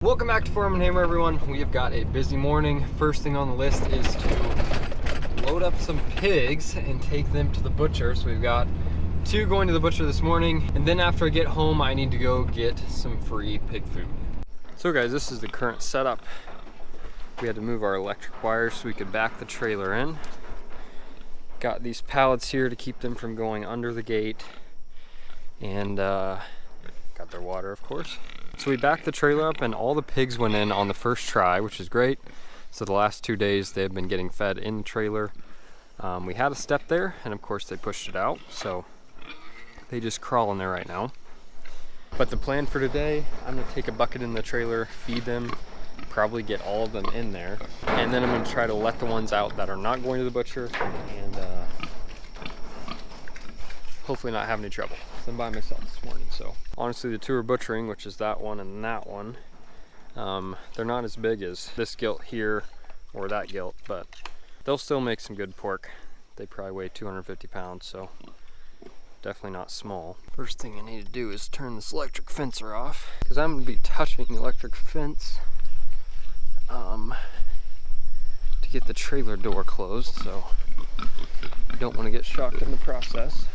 Welcome back to Farm and Hammer, everyone. We have got a busy morning. First thing on the list is to load up some pigs and take them to the butcher. So we've got two going to the butcher this morning, and then after I get home, I need to go get some free pig food. So guys, this is the current setup. We had to move our electric wires so we could back the trailer in. Got these pallets here to keep them from going under the gate, and got their water, of course. So we backed the trailer up and all the pigs went in on the first try, which is great. So the last 2 days they've been getting fed in the trailer. We had a step there, and of course they pushed it out, so they just crawl in there right now. But the plan for today, I'm gonna take a bucket in the trailer, feed them, probably get all of them in there, and then I'm gonna try to let the ones out that are not going to the butcher and hopefully not have any trouble. I'm by myself this morning, so honestly the two are butchering, which is that one and that one. They're not as big as this gilt here or that gilt, but they'll still make some good pork. They probably weigh 250 pounds, so definitely not small. First thing I need to do is turn this electric fencer off, because I'm going to be touching the electric fence to get the trailer door closed, so I don't want to get shocked in the process.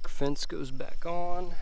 Fence goes back on.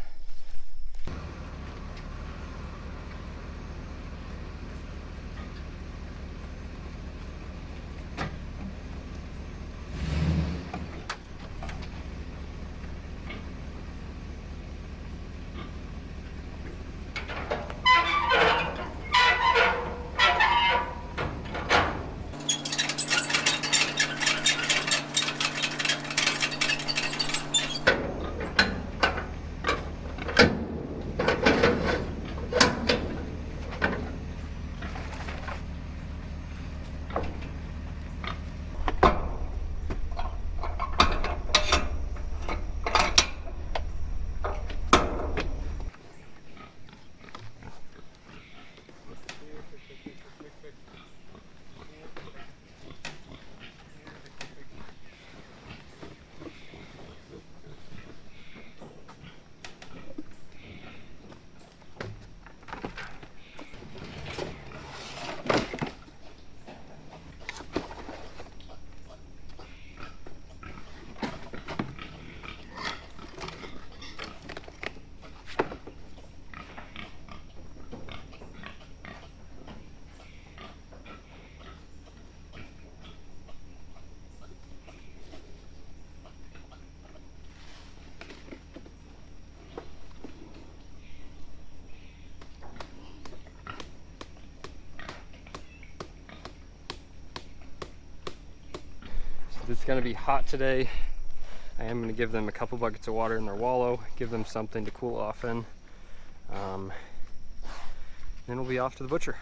it's going to be hot today, I am going to give them a couple buckets of water in their wallow, give them something to cool off in. Then we'll be off to the butcher.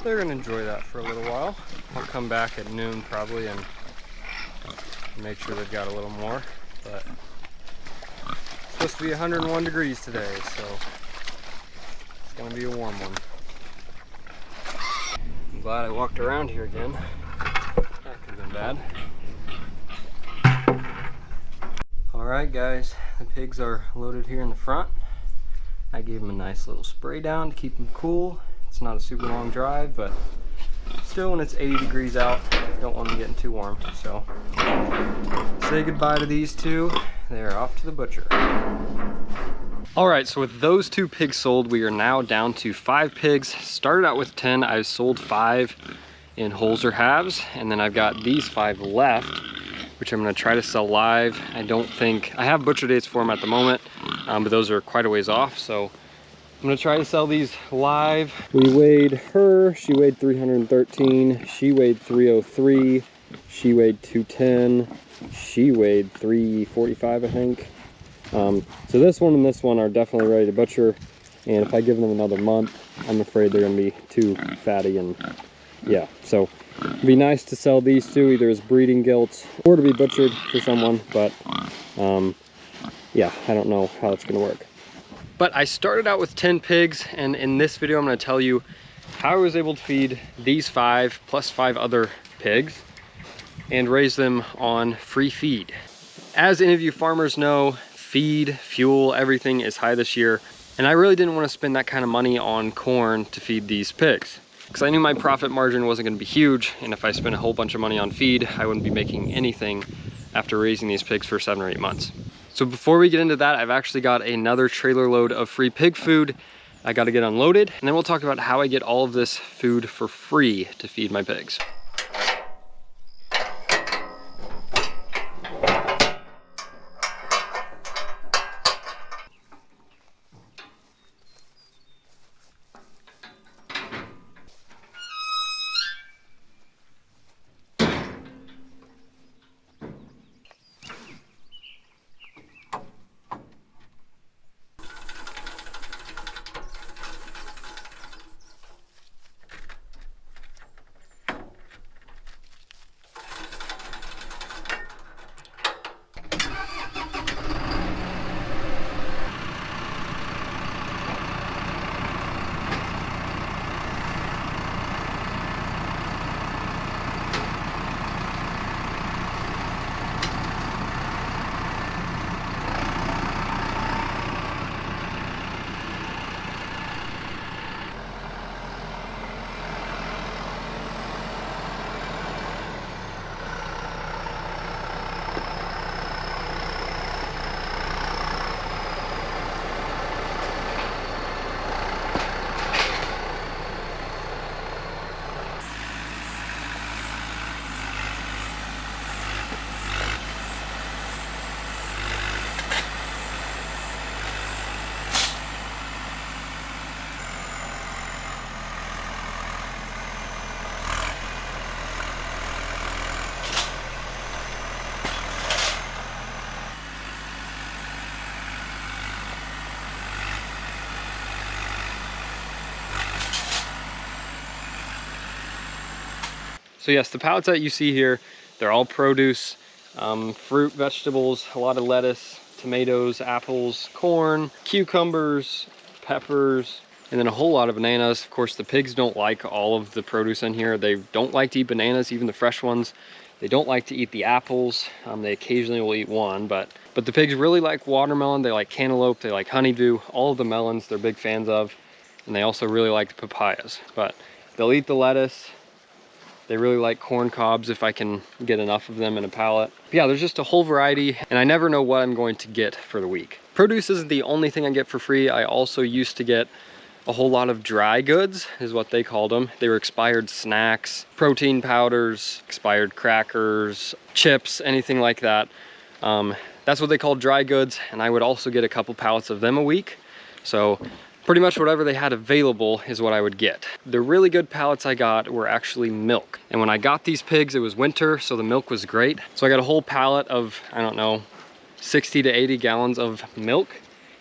They're gonna enjoy that for a little while. I'll come back at noon probably and make sure they've got a little more, but it's supposed to be 101 degrees today, so it's gonna be a warm one. I'm glad I walked around here again. That could have been bad. All right, guys, the pigs are loaded here in the front. I gave them a nice little spray down to keep them cool. It's not a super long drive, but still, when it's 80 degrees out, you don't want them getting too warm. So, say goodbye to these two. They're off to the butcher. All right, so with those 2 pigs sold, we are now down to 5 pigs. Started out with 10, I've sold 5 in wholes or halves, and then I've got these 5 left, which I'm gonna try to sell live. I have butcher dates for them at the moment, but those are quite a ways off, so I'm gonna try to sell these live. We weighed her, she weighed 313, she weighed 303, she weighed 210, she weighed 345, I think. So this one and this one are definitely ready to butcher, and if I give them another month, I'm afraid they're gonna be too fatty, and yeah, so it'd be nice to sell these 2 either as breeding gilts or to be butchered for someone, but yeah, I don't know how it's gonna work. But I started out with 10 pigs, and in this video I'm going to tell you how I was able to feed these 5 plus 5 other pigs and raise them on free feed. As any of you farmers know, feed, fuel, everything is high this year, and I really didn't want to spend that kind of money on corn to feed these pigs, because I knew my profit margin wasn't going to be huge, and if I spent a whole bunch of money on feed, I wouldn't be making anything after raising these pigs for 7 or 8 months. So before we get into that, I've actually got another trailer load of free pig food I got to get unloaded, and then we'll talk about how I get all of this food for free to feed my pigs. So yes, the pallets that you see here, they're all produce, fruit, vegetables, a lot of lettuce, tomatoes, apples, corn, cucumbers, peppers, and then a whole lot of bananas. Of course, the pigs don't like all of the produce in here. They don't like to eat bananas, even the fresh ones. They don't like to eat the apples. They occasionally will eat one, but the pigs really like watermelon. They like cantaloupe, they like honeydew, all of the melons they're big fans of. And they also really like the papayas, but they'll eat the lettuce. They really like corn cobs if I can get enough of them in a pallet. But yeah, there's just a whole variety, and I never know what I'm going to get for the week. Produce isn't the only thing I get for free. I also used to get a whole lot of dry goods, is what they called them. They were expired snacks, protein powders, expired crackers, chips, anything like that. That's what they called dry goods, and I would also get a couple pallets of them a week. So pretty much whatever they had available is what I would get. The really good pallets I got were actually milk. And when I got these pigs, it was winter, so the milk was great. So I got a whole pallet of, I don't know, 60 to 80 gallons of milk.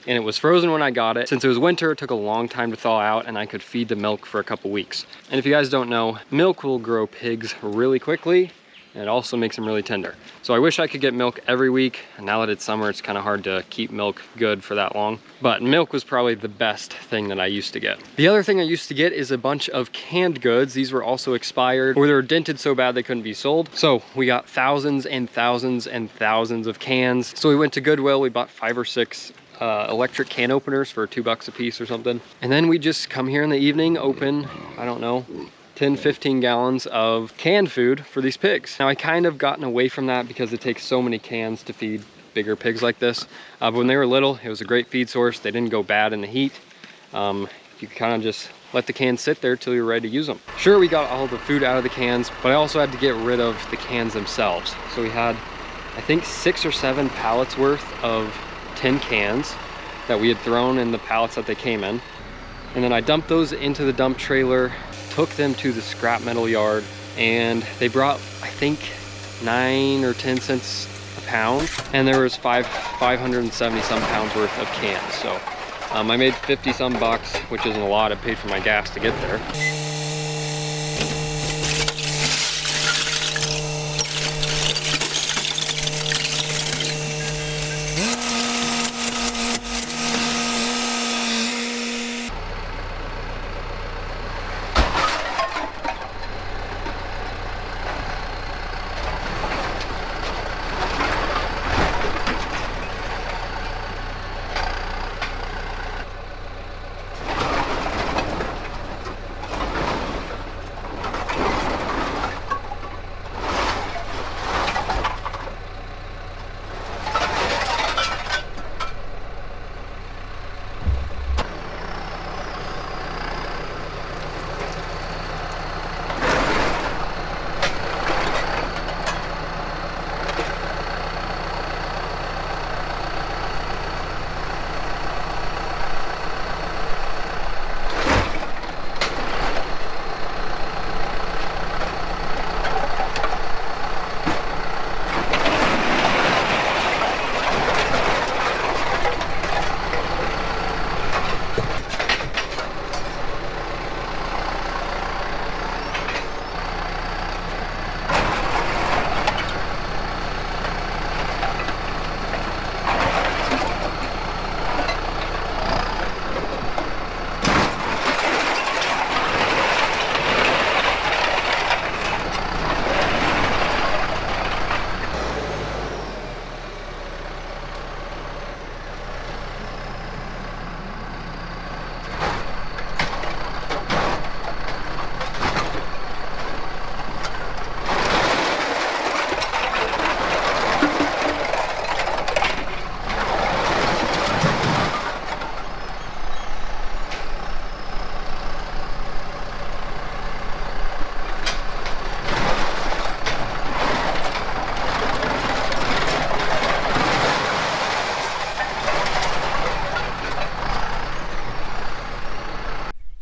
And it was frozen when I got it. Since it was winter, it took a long time to thaw out, and I could feed the milk for a couple weeks. And if you guys don't know, milk will grow pigs really quickly, and it also makes them really tender. So I wish I could get milk every week. And now that it's summer, it's kind of hard to keep milk good for that long. But milk was probably the best thing that I used to get. The other thing I used to get is a bunch of canned goods. These were also expired, or they were dented so bad they couldn't be sold. So we got thousands and thousands and thousands of cans. So we went to Goodwill, we bought 5 or 6 electric can openers for $2 a piece or something. And then we just come here in the evening, open, I don't know, 10, 15 gallons of canned food for these pigs. Now I kind of gotten away from that because it takes so many cans to feed bigger pigs like this. But when they were little, it was a great feed source. They didn't go bad in the heat. You could kind of just let the cans sit there till you're ready to use them. Sure, we got all the food out of the cans, but I also had to get rid of the cans themselves. So we had, I think, 6 or 7 pallets worth of tin cans that we had thrown in the pallets that they came in. And then I dumped those into the dump trailer, took them to the scrap metal yard, and they brought, I think, 9 or 10 cents a pound, and there was 570 some pounds worth of cans. So I made 50 some bucks, which isn't a lot. I paid for my gas to get there.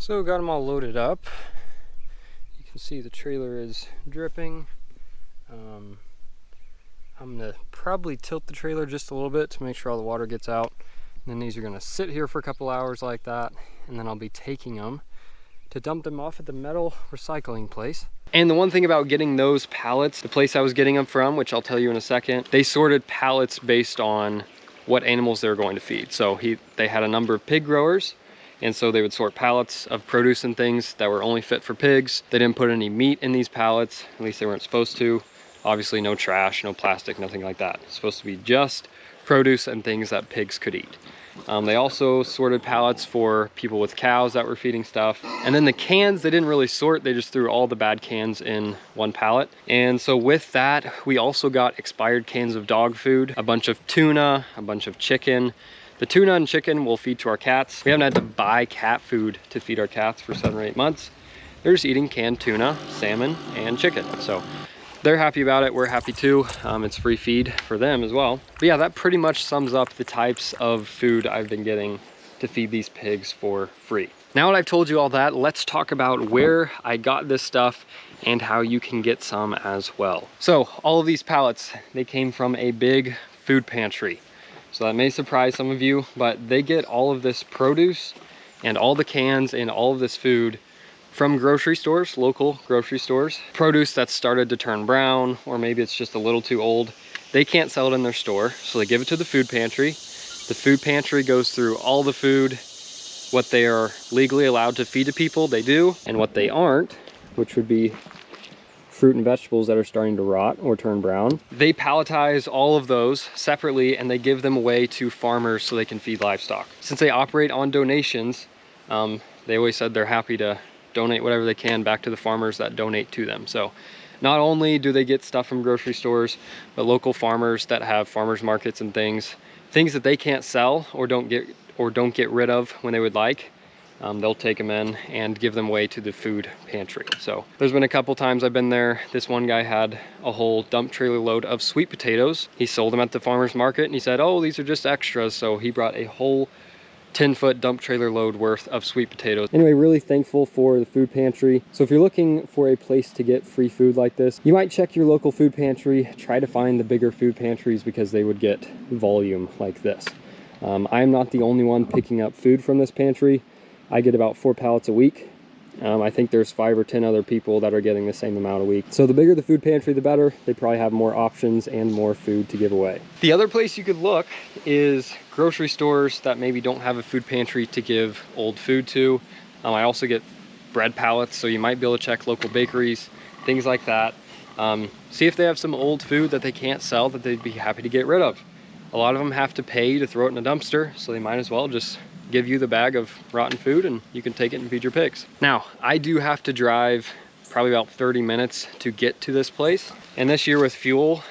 So got them all loaded up. You can see the trailer is dripping. I'm gonna probably tilt the trailer just a little bit to make sure all the water gets out. And then these are gonna sit here for a couple hours like that, and then I'll be taking them to dump them off at the metal recycling place. And the one thing about getting those pallets, the place I was getting them from, which I'll tell you in a second, they sorted pallets based on what animals they were going to feed. So they had a number of pig growers, and so they would sort pallets of produce and things that were only fit for pigs. They didn't put any meat in these pallets, at least they weren't supposed to. Obviously no trash, no plastic, nothing like that. It's supposed to be just produce and things that pigs could eat. They also sorted pallets for people with cows that were feeding stuff. And then the cans, they didn't really sort, they just threw all the bad cans in one pallet. And so with that, we also got expired cans of dog food, a bunch of tuna, a bunch of chicken. The tuna and chicken we'll feed to our cats. We haven't had to buy cat food to feed our cats for 7 or 8 months. They're just eating canned tuna, salmon, and chicken. So they're happy about it, we're happy too. It's free feed for them as well. But yeah, that pretty much sums up the types of food I've been getting to feed these pigs for free. Now that I've told you all that, let's talk about where I got this stuff and how you can get some as well. So all of these pallets, they came from a big food pantry. So that may surprise some of you, but they get all of this produce and all the cans and all of this food from grocery stores, local grocery stores. Produce that's started to turn brown, or maybe it's just a little too old. They can't sell it in their store, so they give it to the food pantry. The food pantry goes through all the food, what they are legally allowed to feed to people, they do, and what they aren't, which would be fruit and vegetables that are starting to rot or turn brown. They palletize all of those separately and they give them away to farmers so they can feed livestock. Since they operate on donations, they always said they're happy to donate whatever they can back to the farmers that donate to them. So not only do they get stuff from grocery stores, but local farmers that have farmers markets and things that they can't sell or don't get rid of when they would like, they'll take them in and give them away to the food pantry. So there's been a couple times I've been there. This one guy had a whole dump trailer load of sweet potatoes. He sold them at the farmer's market and he said, oh, these are just extras. So he brought a whole 10-foot dump trailer load worth of sweet potatoes. Anyway, really thankful for the food pantry. So if you're looking for a place to get free food like this, you might check your local food pantry, try to find the bigger food pantries because they would get volume like this. I'm not the only one picking up food from this pantry. I get about 4 pallets a week. I think there's 5 or 10 other people that are getting the same amount a week. So the bigger the food pantry, the better. They probably have more options and more food to give away. The other place you could look is grocery stores that maybe don't have a food pantry to give old food to. I also get bread pallets, so you might be able to check local bakeries, things like that. See if they have some old food that they can't sell that they'd be happy to get rid of. A lot of them have to pay to throw it in a dumpster, so they might as well just give you the bag of rotten food and you can take it and feed your pigs. Now, I do have to drive probably about 30 minutes to get to this place. And this year with fuel,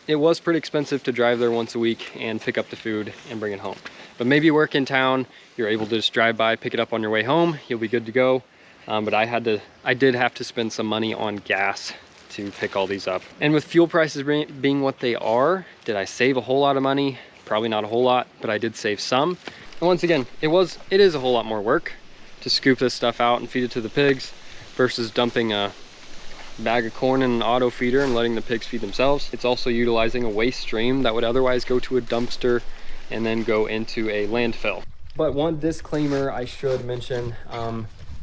it was pretty expensive to drive there once a week and pick up the food and bring it home. But maybe you work in town, you're able to just drive by, pick it up on your way home, you'll be good to go. But I did have to spend some money on gas to pick all these up. And with fuel prices being what they are, did I save a whole lot of money? Probably not a whole lot, but I did save some. And once again, it is a whole lot more work to scoop this stuff out and feed it to the pigs versus dumping a bag of corn in an auto feeder and letting the pigs feed themselves. It's also utilizing a waste stream that would otherwise go to a dumpster and then go into a landfill. But one disclaimer I should mention,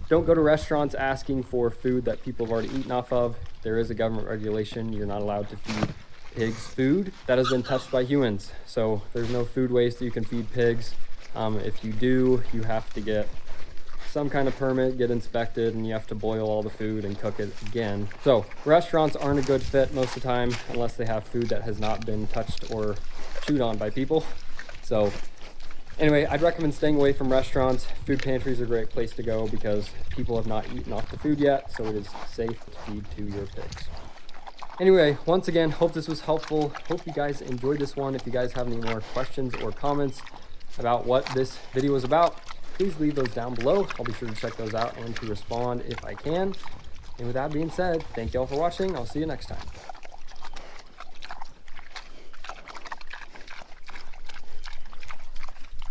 don't go to restaurants asking for food that people have already eaten off of. There is a government regulation. You're not allowed to feed pigs food that has been touched by humans. So there's no food waste that you can feed pigs. If you do, you have to get some kind of permit, get inspected, and you have to boil all the food and cook it again. So restaurants aren't a good fit most of the time unless they have food that has not been touched or chewed on by people. So anyway, I'd recommend staying away from restaurants. Food pantries are a great place to go because people have not eaten off the food yet, so it is safe to feed to your pigs. Anyway, once again, hope this was helpful. Hope you guys enjoyed this one. If you guys have any more questions or comments about what this video was about, please leave those down below. I'll be sure to check those out and to respond if I can. And with that being said, thank you all for watching. I'll see you next time.